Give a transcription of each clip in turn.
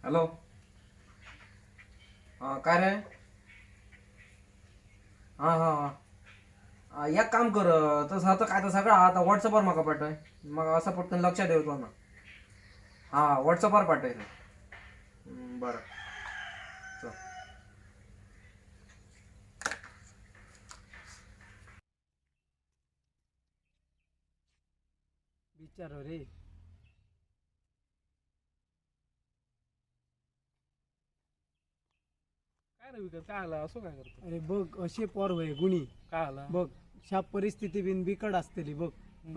Hello. हां काय रे. हां हां हां एक काम कर. तसं आता काय तर सगळं आता व्हॉट्सअपवर म्हाका पाठय. मग असं पटकन लक्षात येतो ना. हां व्हॉट्सअपवर पाठय. बरं चल. विचार रे. काय रे विकत काय आला असं काय करतो अरे बघ असे पोर वय गुणी. काय आला बघ ह्या परिस्थिती बिन बिकट असतली बघ.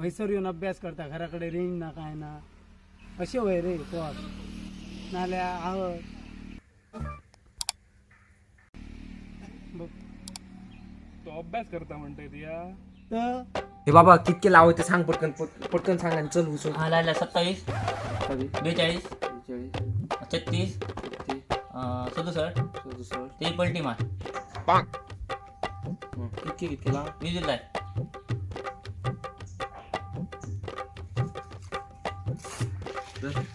हैसर येऊन अभ्यास करता घराकडे रेंज ना काय ना असे वय रे पोर नाल्या आव बघ तो अभ्यास करता म्हणतोय या तर हे बाबा कितके लावायचे सांग पटकन पटकन सांग आणि चल उचल. हा लायला 27 42 42, 36 67 67, ते पलटी मार कितके कितके लाव. विजिट लाय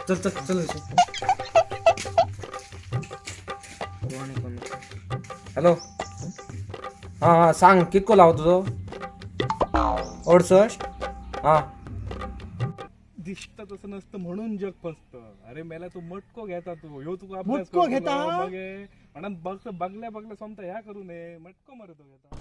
चल चल चल. हॅलो. हां हां सांग कितको लाव तुझो. 68. हां दिसतं तसं नसतं म्हणून जग फसतं. अरे मेला तू मटको घेता तू ह्यो तू अभ्यास मटको करतो घेता? मग म्हणून बघ बघल्या बघल्या समता ह्या करू नये मटको मारतो घेता.